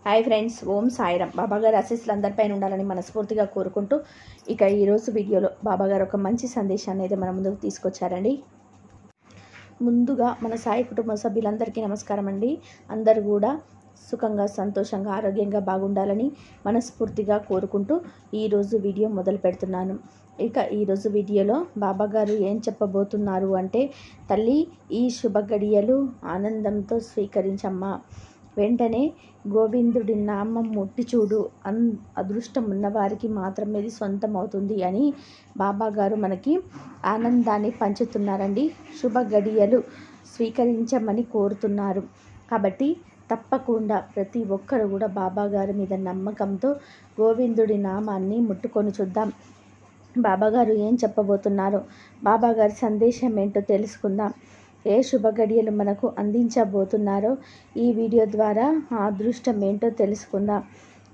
Hi friends, ఓం సాయిరామ్. బాబాగారి ఆశీస్సులు అందరిపైన ఉండాలని మనస్ఫూర్తిగా కోరుకుంటూ ఇక ఈరోజు వీడియోలో బాబాగారు ఒక మంచి సందేశాన్ని అయితే మన ముందుకు తీసుకొచ్చారండి. ముందుగా మన సాయి కుటుంబ సభ్యులందరికీ నమస్కారం అండి. అందరూ కూడా సుఖంగా, సంతోషంగా, ఆరోగ్యంగా బాగుండాలని మనస్ఫూర్తిగా కోరుకుంటూ ఈరోజు వీడియో మొదలు పెడుతున్నాను. ఇక ఈరోజు వీడియోలో బాబాగారు ఏం చెప్పబోతున్నారు అంటే, తల్లి ఈ శుభ గడియలు ఆనందంతో స్వీకరించమ్మా. వెంటనే గోవిందుడి నామం ముట్టి చూడు, అదృష్టం ఉన్నవారికి మాత్రమే ఇది సొంతం అవుతుంది అని బాబాగారు మనకి ఆనందాన్ని పంచుతున్నారండి. శుభ గడియలు స్వీకరించమని కోరుతున్నారు. కాబట్టి తప్పకుండా ప్రతి ఒక్కరు కూడా బాబాగారి మీద నమ్మకంతో గోవిందుడి నామాన్ని ముట్టుకొని చూద్దాం. బాబాగారు ఏం చెప్పబోతున్నారో, బాబాగారి సందేశం ఏంటో తెలుసుకుందాం. ఏ శుభ గడియలు మనకు అందించబోతున్నారో ఈ వీడియో ద్వారా ఆ అదృష్టం ఏంటో తెలుసుకుందాం.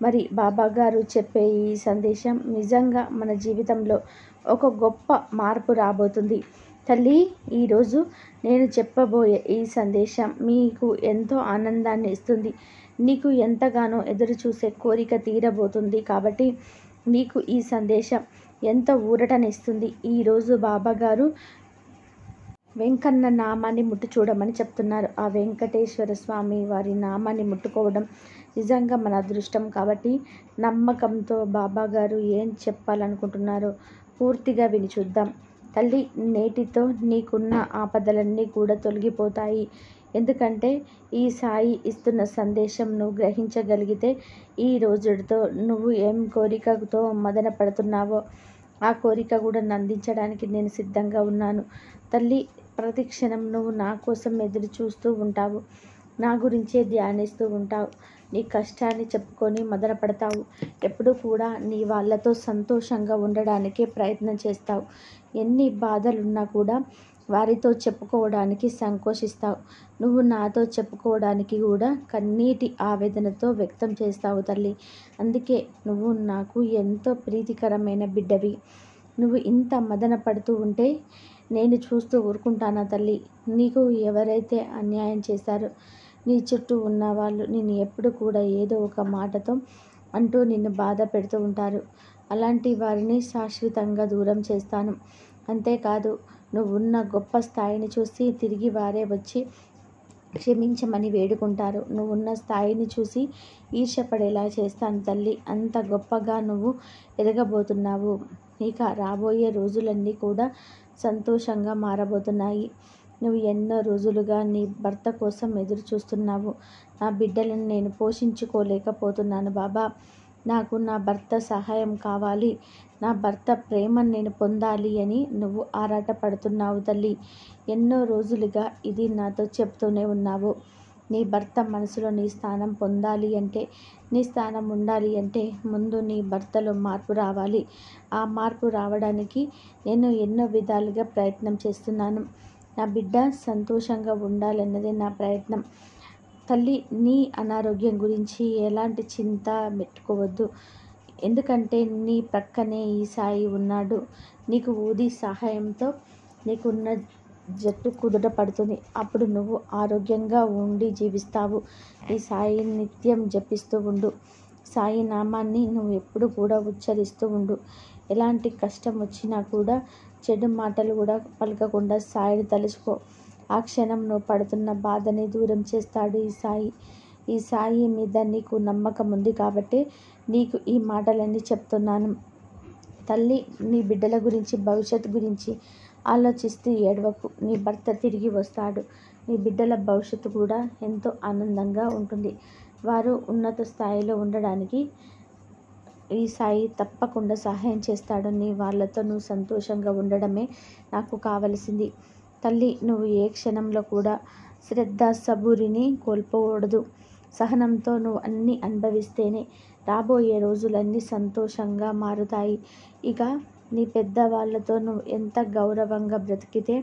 మరి బాబాగారు చెప్పే ఈ సందేశం నిజంగా మన జీవితంలో ఒక గొప్ప మార్పు రాబోతుంది. తల్లి, ఈరోజు నేను చెప్పబోయే ఈ సందేశం మీకు ఎంతో ఆనందాన్ని ఇస్తుంది. నీకు ఎంతగానో ఎదురు చూసే కోరిక తీరబోతుంది. కాబట్టి నీకు ఈ సందేశం ఎంతో ఊరటనిస్తుంది. ఈరోజు బాబాగారు వెంకన్న నామాన్ని ముట్టు చూడమని చెప్తున్నారు. ఆ వెంకటేశ్వర స్వామి వారి నామాన్ని ముట్టుకోవడం నిజంగా మన అదృష్టం. కాబట్టి నమ్మకంతో బాబాగారు ఏం చెప్పాలనుకుంటున్నారో పూర్తిగా విని చూద్దాం. తల్లి, నేటితో నీకున్న ఆపదలన్నీ కూడా తొలగిపోతాయి. ఎందుకంటే ఈ సాయి ఇస్తున్న సందేశం నువ్వు గ్రహించగలిగితే ఈ రోజుతో నువ్వు ఏం కోరికతో మదన పడుతున్నావో ఆ కోరిక కూడా అందించడానికి నేను సిద్ధంగా ఉన్నాను. తల్లి, ప్రతి క్షణం నువ్వు నా కోసం ఎదురు చూస్తూ ఉంటావు. నా గురించే ధ్యానిస్తూ ఉంటావు. నీ కష్టాన్ని చెప్పుకొని మదన పడతావు. ఎప్పుడూ కూడా నీ వాళ్ళతో సంతోషంగా ఉండడానికే ప్రయత్నం చేస్తావు. ఎన్ని బాధలున్నా కూడా వారితో చెప్పుకోవడానికి సంకోచిస్తావు. నువ్వు నాతో చెప్పుకోవడానికి కూడా కన్నీటి ఆవేదనతో వ్యక్తం చేస్తావు తల్లి. అందుకే నువ్వు నాకు ఎంతో ప్రీతికరమైన బిడ్డవి. నువ్వు ఇంత మదన పడుతూ ఉంటే నేను చూస్తూ ఊరుకుంటానా తల్లి? నీకు ఎవరైతే అన్యాయం చేశారో నీ చుట్టూ ఉన్న వాళ్ళు నిన్ను ఎప్పుడు కూడా ఏదో ఒక మాటతో అంటూ నిన్ను బాధ పెడుతూ ఉంటారు. అలాంటి వారిని శాశ్వతంగా దూరం చేస్తాను. అంతేకాదు, నువ్వున్న గొప్ప స్థాయిని చూసి తిరిగి వారే వచ్చి క్షమించమని వేడుకుంటారు. నువ్వున్న స్థాయిని చూసి ఈర్ష్యపడేలా చేస్తాను తల్లి. అంత గొప్పగా నువ్వు ఎదగబోతున్నావు. ఇక రాబోయే రోజులన్నీ కూడా సంతోషంగా మారబోతున్నాయి. నువ్వు ఎన్నో రోజులుగా నీ భర్త కోసం ఎదురు చూస్తున్నావు. నా బిడ్డలను నేను పోషించుకోలేకపోతున్నాను బాబా. నాకు నా భర్త సహాయం కావాలి. నా భర్త ప్రేమను నేను పొందాలి అని నువ్వు ఆరాటపడుతున్నావు తల్లి. ఎన్నో రోజులుగా ఇది నాతో చెప్తూనే ఉన్నావు. నీ భర్త మనసులో నీ స్థానం పొందాలి అంటే, నీ స్థానం ఉండాలి అంటే ముందు నీ భర్తలో మార్పు రావాలి. ఆ మార్పు రావడానికి నేను ఎన్నో విధాలుగా ప్రయత్నం చేస్తున్నాను. నా బిడ్డ సంతోషంగా ఉండాలన్నదే నా ప్రయత్నం. తల్లి, నీ అనారోగ్యం గురించి ఎలాంటి చింత పెట్టుకోవద్దు. ఎందుకంటే నీ ప్రక్కనే ఈ సాయి ఉన్నాడు. నీకు ఊది సహాయంతో నీకున్న జట్టు కుదుట పడుతుంది. అప్పుడు నువ్వు ఆరోగ్యంగా ఉండి జీవిస్తావు. ఈ సాయి నిత్యం జపిస్తూ ఉండు. సాయి నామాన్ని నువ్వు ఎప్పుడు కూడా ఉచ్చరిస్తూ ఉండు. ఎలాంటి కష్టం వచ్చినా కూడా చెడు మాటలు కూడా పలకకుండా సాయిని తలుచుకో. ఆ క్షణం నువ్వు పడుతున్న బాధని దూరం చేస్తాడు ఈ సాయి. ఈ సాయి మీద నీకు నమ్మకం ఉంది కాబట్టి నీకు ఈ మాటలన్నీ చెప్తున్నాను. తల్లి, నీ బిడ్డల గురించి, భవిష్యత్తు గురించి ఆలోచిస్తూ ఏడవకు. నీ భర్త తిరిగి వస్తాడు. నీ బిడ్డల భవిష్యత్తు కూడా ఎంతో ఆనందంగా ఉంటుంది. వారు ఉన్నత స్థాయిలో ఉండడానికి ఈ సాయి తప్పకుండా సహాయం చేస్తాడు. నీ వాళ్ళతో నువ్వు సంతోషంగా ఉండడమే నాకు కావలసింది. తల్లి, నువ్వు ఏ క్షణంలో కూడా శ్రద్ధ, సబూరిని కోల్పోకూడదు. సహనంతో నువ్వు అన్నీ అనుభవిస్తేనే రాబోయే రోజులన్నీ సంతోషంగా మారుతాయి. ఇక నీ పెద్దవాళ్ళతో నువ్వు ఎంత గౌరవంగా బ్రతికితే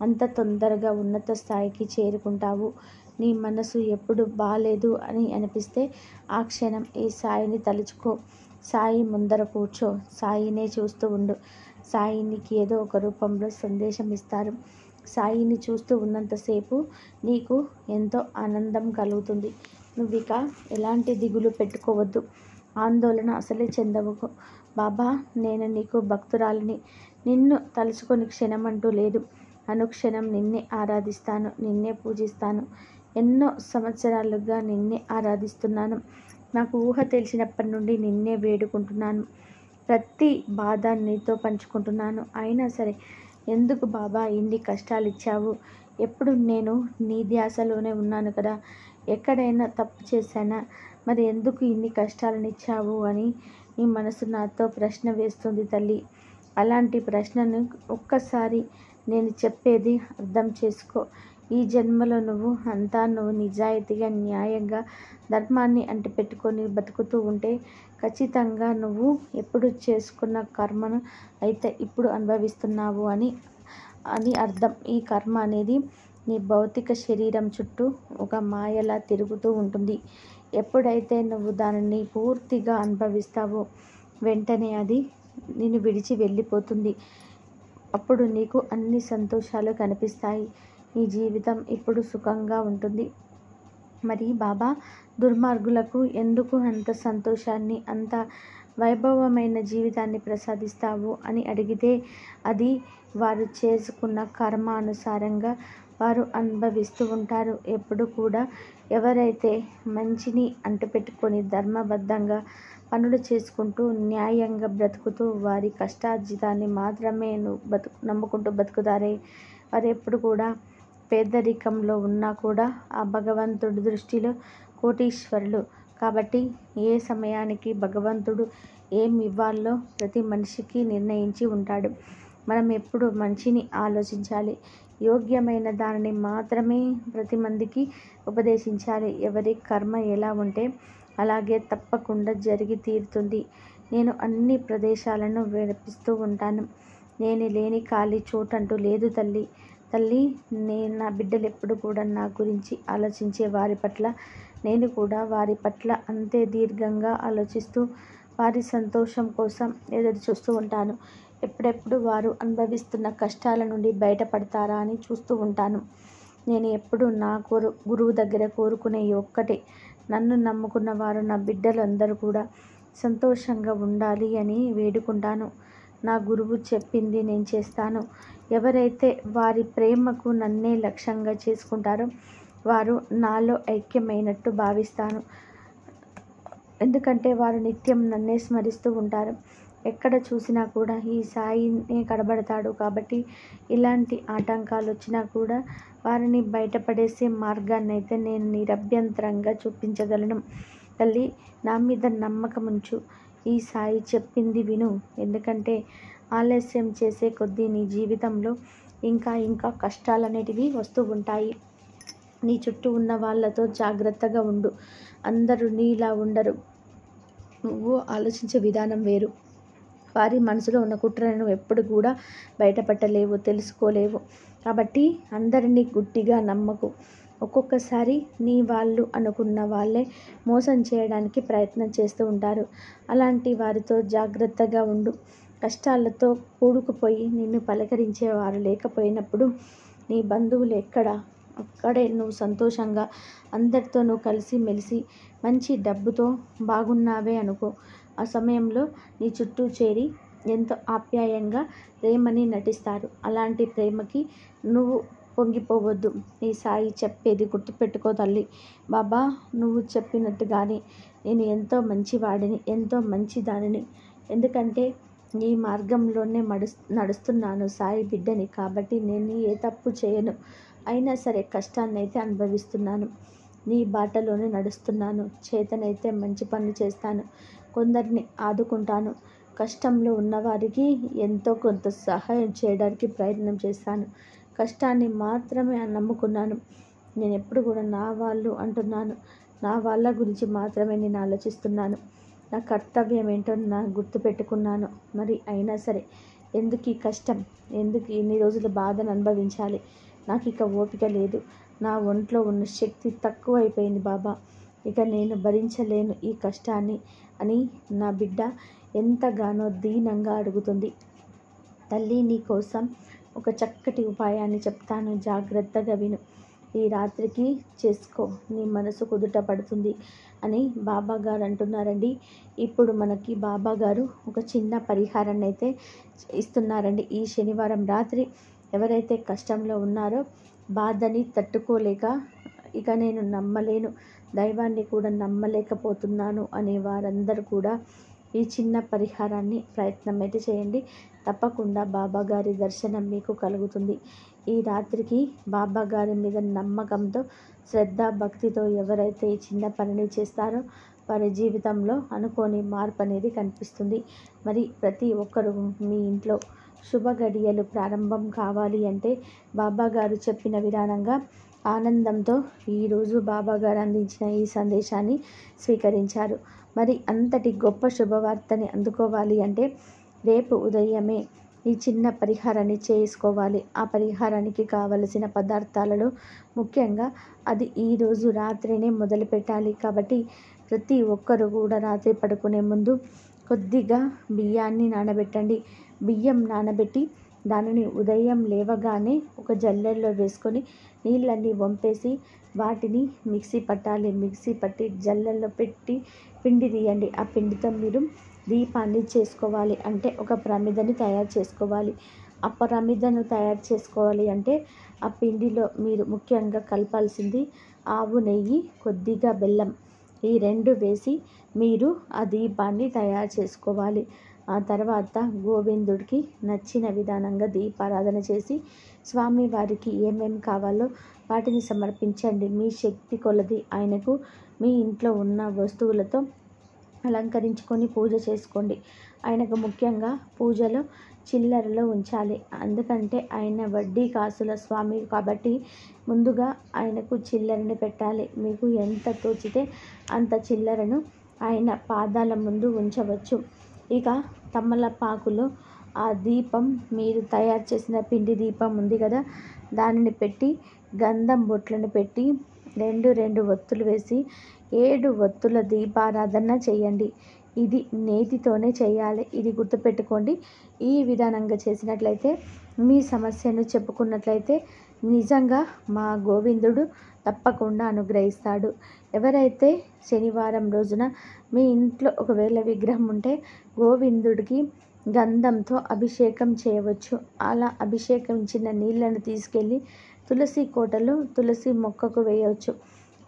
అంత తొందరగా ఉన్నత స్థాయికి చేరుకుంటావు. నీ మనసు ఎప్పుడు బాలేదు అని అనిపిస్తే ఆ క్షణం ఈ సాయిని తలుచుకో. సాయి ముందర కూర్చో. సాయినే చూస్తూ ఉండు. సాయి నీకు ఏదో ఒక రూపంలో సందేశం ఇస్తారు. సాయిని చూస్తూ ఉన్నంతసేపు నీకు ఎంతో ఆనందం కలుగుతుంది. నువ్విక ఎలాంటి దిగులు పెట్టుకోవద్దు, ఆందోళన అసలే చెందవకు. బాబా, నేను నీకు భక్తురాలిని. నిన్ను తలుచుకొని క్షణమంటూ లేదు. అనుక్షణం నిన్నే ఆరాధిస్తాను, నిన్నే పూజిస్తాను. ఎన్నో సంవత్సరాలుగా నిన్నే ఆరాధిస్తున్నాను. నాకు ఊహ తెలిసినప్పటి నుండి నిన్నే వేడుకుంటున్నాను. ప్రతి బాధ నీతో పంచుకుంటున్నాను. అయినా సరే ఎందుకు బాబా ఇన్ని కష్టాలు ఇచ్చావు? ఎప్పుడు నేను నీ ధ్యాసలోనే ఉన్నాను కదా. ఎక్కడైనా తప్పు చేశానా? మరి ఎందుకు ఇన్ని కష్టాలను ఇచ్చావు అని నీ మనసు నాతో ప్రశ్న వేస్తుంది తల్లి. అలాంటి ప్రశ్నను ఒక్కసారి నేను చెప్పేది అర్థం చేసుకో. ఈ జన్మలో నువ్వు నిజాయితీగా, న్యాయంగా, ధర్మాన్ని అంటిపెట్టుకొని బతుకుతూ ఉంటే ఖచ్చితంగా నువ్వు ఎప్పుడు చేసుకున్న కర్మను అయితే ఇప్పుడు అనుభవిస్తున్నావు అని అర్థం. ఈ కర్మ అనేది నీ భౌతిక శరీరం చుట్టూ ఒక మాయలా తిరుగుతూ ఉంటుంది. ఎప్పుడైతే నువ్వు దానిని పూర్తిగా అనుభవిస్తావో వెంటనే అది నిన్ను విడిచి వెళ్ళిపోతుంది. అప్పుడు నీకు అన్ని సంతోషాలు కనిపిస్తాయి. నీ జీవితం ఇప్పుడు సుఖంగా ఉంటుంది. మరి బాబా, దుర్మార్గులకు ఎందుకు అంత సంతోషాన్ని, అంత వైభవమైన జీవితాన్ని ప్రసాదిస్తావు అని అడిగితే అది వారు చేసుకున్న కర్మ అనుసారంగా వారు అనుభవిస్తూ ఉంటారు. ఎప్పుడు కూడా ఎవరైతే మంచిని అంటిపెట్టుకొని ధర్మబద్ధంగా పనులు చేసుకుంటూ న్యాయంగా బ్రతుకుతూ వారి కష్టార్జితాన్ని మాత్రమే నమ్ముకుంటూ బతుకుతారే వారు ఎప్పుడు కూడా పేదరికంలో ఉన్నా కూడా ఆ భగవంతుడి దృష్టిలో కోటీశ్వరులు. కాబట్టి ఏ సమయానికి భగవంతుడు ఏమి ఇవ్వాలో ప్రతి మనిషికి నిర్ణయించి ఉంటాడు. మనం ఎప్పుడు మంచిని ఆలోచించాలి, యోగ్యమైన దానిని మాత్రమే ప్రతి మందికి ఉపదేశించాలి. ఎవరి కర్మ ఎలా ఉంటే అలాగే తప్పకుండా జరిగి తీరుతుంది. నేను అన్ని ప్రదేశాలను వినిపిస్తూ ఉంటాను. నేను లేని ఖాళీ చోటంటూ లేదు తల్లి. నా బిడ్డలు ఎప్పుడు కూడా నా గురించి ఆలోచించే వారి పట్ల నేను కూడా వారి పట్ల అంతే దీర్ఘంగా ఆలోచిస్తూ వారి సంతోషం కోసం ఎదురు చూస్తూ ఉంటాను. ఎప్పుడెప్పుడు వారు అనుభవిస్తున్న కష్టాల నుండి బయటపడతారా అని చూస్తూ ఉంటాను. నేను ఎప్పుడు నా గురువు దగ్గర కోరుకునే ఒక్కటే, నన్ను నమ్ముకున్న వారు నా బిడ్డలు అందరూ కూడా సంతోషంగా ఉండాలి అని వేడుకుంటాను. నా గురువు చెప్పింది నేను చేస్తాను. ఎవరైతే వారి ప్రేమకు నన్నే లక్ష్యంగా చేసుకుంటారో వారు నాలో ఐక్యమైనట్టు భావిస్తాను. ఎందుకంటే వారు నిత్యం నన్నే స్మరిస్తూ ఉంటారు. ఎక్కడ చూసినా కూడా ఈ సాయినే కనబడతాడు. కాబట్టి ఇలాంటి ఆటంకాలు వచ్చినా కూడా వారిని బయటపడేసే మార్గాన్ని అయితే నేను నిరభ్యంతరంగా చూపించగలను. తల్లి, నా మీద నమ్మకం ఉంచు. ఈ సాయి చెప్పింది విను. ఎందుకంటే ఆలస్యం చేసే కొద్దీ నీ జీవితంలో ఇంకా కష్టాలు అనేటివి వస్తూ ఉంటాయి. నీ చుట్టూ ఉన్న వాళ్ళతో జాగ్రత్తగా ఉండు. అందరూ నీలా ఉండరు. నువ్వు ఆలోచించే విధానం వేరు. వారి మనసులో ఉన్న కుట్రలను ఎప్పుడు కూడా బయటపట్టలేవు, తెలుసుకోలేవు. కాబట్టి అందరినీ గుడ్డిగా నమ్మకు. ఒక్కొక్కసారి నీ వాళ్ళు అనుకున్న వాళ్ళే మోసం చేయడానికి ప్రయత్నం చేస్తూ ఉంటారు. అలాంటి వారితో జాగ్రత్తగా ఉండు. కష్టాలతో కూడుకుపోయి నిన్ను పలకరించేవారు లేకపోయినప్పుడు నీ బంధువులు అక్కడే నువ్వు సంతోషంగా అందరితో నువ్వు కలిసి మెలిసి మంచి డబ్బుతో బాగున్నావే అనుకో. ఆ సమయంలో నీ చుట్టూ చేరి ఎంతో ఆప్యాయంగా ప్రేమని నటిస్తారు. అలాంటి ప్రేమకి నువ్వు పొంగిపోవద్దు. ఈ సాయి చెప్పేది గుర్తుపెట్టుకో తల్లి. బాబా, నువ్వు చెప్పినట్టుగానే నేను ఎంతో మంచివాడిని, ఎంతో మంచిదానిని. ఎందుకంటే నీ మార్గంలోనే నడుస్తున్నాను, సాయి బిడ్డని. కాబట్టి నేను ఏ తప్పు చేయను. అయినా సరే కష్టాన్ని అయితే అనుభవిస్తున్నాను. నీ బాటలోనే నడుస్తున్నాను. చేతనైతే మంచి పనులు చేస్తాను. కొందరిని ఆదుకుంటాను. కష్టంలో ఉన్నవారికి ఎంతో కొంత సహాయం చేయడానికి ప్రయత్నం చేస్తాను. కష్టాన్ని మాత్రమే నమ్ముకున్నాను. నేను ఎప్పుడు కూడా నా వాళ్ళు అంటున్నాను. నా వాళ్ళ గురించి మాత్రమే నేను ఆలోచిస్తున్నాను. నా కర్తవ్యం ఏంటో గుర్తుపెట్టుకున్నాను. మరి అయినా సరే ఎందుకు ఈ కష్టం? ఎందుకు ఇన్ని రోజులు బాధను అనుభవించాలి? నాకు ఇక ఓపిక లేదు. నా ఒంట్లో ఉన్న శక్తి తక్కువైపోయింది బాబా. ఇక నేను భరించలేను ఈ కష్టాన్ని అని నా బిడ్డ ఎంతగానో దీనంగా అడుగుతుంది. తల్లి, నీ కోసం ఒక చక్కటి ఉపాయాన్ని చెప్తాను, జాగ్రత్తగా విను. ఈ రాత్రికి చేసుకో, నీ మనసు కుదుట పడుతుంది అని బాబా గారు అంటున్నారండి. ఇప్పుడు మనకి బాబా గారు ఒక చిన్న పరిహారాన్ని అయితే ఇస్తున్నారండి. ఈ శనివారం రాత్రి ఎవరైతే కష్టంలో ఉన్నారో, బాధని తట్టుకోలేక ఇక నేను నమ్మలేను, దైవాన్ని కూడా నమ్మలేకపోతున్నాను అనే వారందరూ కూడా ఈ చిన్న పరిహారాన్ని ప్రయత్నం అయితే చేయండి. తప్పకుండా బాబా గారి దర్శనం మీకు కలుగుతుంది. ఈ రాత్రికి బాబా గారి మీద నమ్మకంతో, శ్రద్ధ భక్తితో ఎవరైతే ఈ చిన్న పనిని చేస్తారో వారి జీవితంలో అనుకోని మార్పు అనేది కనిపిస్తుంది. మరి ప్రతి ఒక్కరూ మీ ఇంట్లో శుభ గడియలు ప్రారంభం కావాలి అంటే బాబా గారు చెప్పిన విధానంగా ఆనందంతో ఈరోజు బాబా గారు అందించిన ఈ సందేశాన్ని స్వీకరించారు. మరి అంతటి గొప్ప శుభవార్తని అందుకోవాలి అంటే రేపు ఉదయమే ఈ చిన్న పరిహారాన్ని చేసుకోవాలి. ఆ పరిహారానికి కావలసిన పదార్థాలలో ముఖ్యంగా అది ఈరోజు రాత్రినే మొదలు పెట్టాలి. కాబట్టి ప్రతి ఒక్కరు కూడా రాత్రి పడుకునే ముందు కొద్దిగా బియ్యాన్ని నానబెట్టండి. బియ్యం నానబెట్టి దానిని ఉదయం లేవగానే ఒక జల్లెడలో వేసుకొని నీళ్ళన్నీ వంపేసి వాటిని మిక్సీ పట్టాలి. మిక్సీ పట్టి జల్లెడలో పెట్టి పిండి తీయండి. ఆ పిండితో మీరు దీపాన్ని చేసుకోవాలి. అంటే ఒక ప్రమిదని తయారు చేసుకోవాలి. ఆ ప్రమిదను తయారు చేసుకోవాలి అంటే ఆ పిండిలో మీరు ముఖ్యంగా కలపాల్సింది ఆవు నెయ్యి, కొద్దిగా బెల్లం, ఈ రెండు వేసి మీరు ఆ దీపాన్ని తయారు చేసుకోవాలి. ఆ తర్వాత గోవిందుడికి నచ్చిన విధానంగా దీపారాధన చేసి స్వామివారికి ఏమేమి కావాలో వాటిని సమర్పించండి. మీ శక్తి కొలది ఆయనకు మీ ఇంట్లో ఉన్న వస్తువులతో అలంకరించుకొని పూజ చేసుకోండి. ఆయనకు ముఖ్యంగా పూజలో చిల్లరలో ఉంచాలి. ఎందుకంటే ఆయన వడ్డీ కాసుల స్వామి కాబట్టి ముందుగా ఆయనకు చిల్లరని పెట్టాలి. మీకు ఎంత తోచితే అంత చిల్లరను ఆయన పాదాల ముందు ఉంచవచ్చు. ఇక తమలపాకులో ఆ దీపం, మీరు తయారు చేసిన పిండి దీపం ఉంది కదా, దానిని పెట్టి గంధం బొట్లను పెట్టి రెండు ఒత్తులు వేసి 7 ఒత్తుల దీపారాధన చేయండి. ఇది నేతితోనే చేయాలి. ఇది గుర్తుపెట్టుకోండి. ఈ విధానంగా చేసినట్లయితే మీ సమస్యను చెప్పుకున్నట్లయితే నిజంగా మా గోవిందుడు తప్పకుండా అనుగ్రహిస్తాడు. ఎవరైతే శనివారం రోజున మీ ఇంట్లో ఒకవేళ విగ్రహం ఉంటే గోవిందుడికి గంధంతో అభిషేకం చేయవచ్చు. అలా అభిషేకించిన నీళ్లను తీసుకెళ్ళి తులసి కోటలో తులసి మొక్కకు వేయవచ్చు.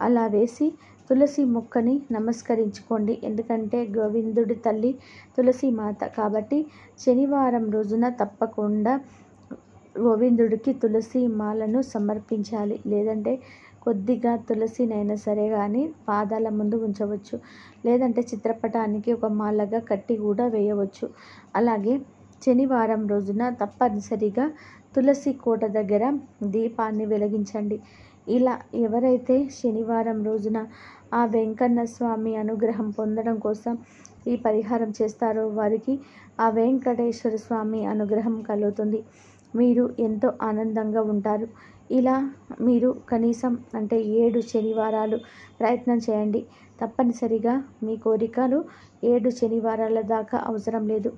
అలా వేసి తులసి మొక్కని నమస్కరించుకోండి. ఎందుకంటే గోవిందుడి తల్లి తులసి మాత కాబట్టి శనివారం రోజున తప్పకుండా గోవిందుడికి తులసి మాలను సమర్పించాలి. లేదంటే కొద్దిగా తులసినైనా సరే కానీ పాదాల ముందు ఉంచవచ్చు. లేదంటే చిత్రపటానికి ఒక మాలగా కట్టి కూడా వేయవచ్చు. అలాగే శనివారం రోజున తప్పనిసరిగా తులసి కోట దగ్గర దీపాన్ని వెలిగించండి. ఇలా ఎవరైతే శనివారం రోజున ఆ వెంకన్న స్వామి అనుగ్రహం పొందడం కోసం ఈ పరిహారం చేస్తారో వారికి ఆ వెంకటేశ్వర స్వామి అనుగ్రహం కలుగుతుంది. మీరు ఎంతో ఆనందంగా ఉంటారు. ఇలా మీరు కనీసం అంటే 7 శనివారాలు ప్రయత్నం చేయండి. తప్పనిసరిగా మీ కోరికలు 7 శనివారాల దాకా అవసరం లేదు.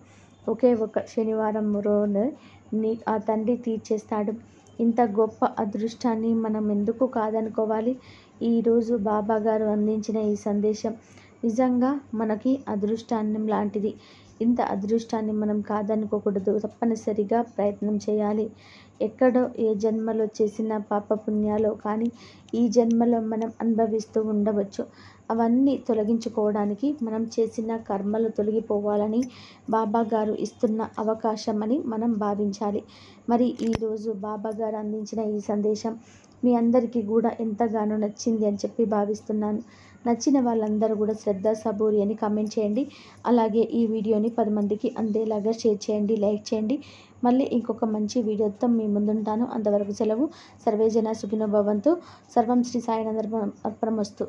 ఒకే ఒక శనివారం రోజు ఆ తండ్రి తీర్చేస్తాడు. ఇంత గొప్ప అదృష్టాన్ని మనం ఎందుకు కాదనుకోవాలి? ఈరోజు బాబా గారు అందించిన ఈ సందేశం నిజంగా మనకి అదృష్టాన్ని లాంటిది. ఇంత అదృష్టాన్ని మనం కాదనుకోకూడదు. తప్పనిసరిగా ప్రయత్నం చేయాలి. ఎక్కడో ఏ జన్మలో చేసిన పాపపుణ్యాలో కానీ ఈ జన్మలో మనం అనుభవిస్తూ ఉండవచ్చు. అవన్నీ తొలగించుకోవడానికి మనం చేసిన కర్మలు తొలగిపోవాలని బాబా గారు ఇస్తున్న అవకాశం అని మనం భావించాలి. మరి ఈరోజు బాబా గారు అందించిన ఈ సందేశం మీ అందరికీ కూడా ఎంతగానో నచ్చింది అని చెప్పి భావిస్తున్నాను. నచ్చిన వాళ్ళందరూ కూడా శ్రద్ధ సబూరి అని కామెంట్ చేయండి. అలాగే ఈ వీడియోని 10 మందికి అందేలాగా షేర్ చేయండి, లైక్ చేయండి. మళ్ళీ ఇంకొక మంచి వీడియోతో మీ ముందుంటాను. అంతవరకు సెలవు. సర్వేజన సుఖినో భవంతు. సర్వం శ్రీ సాయినాథ్ అర్పణమస్తు.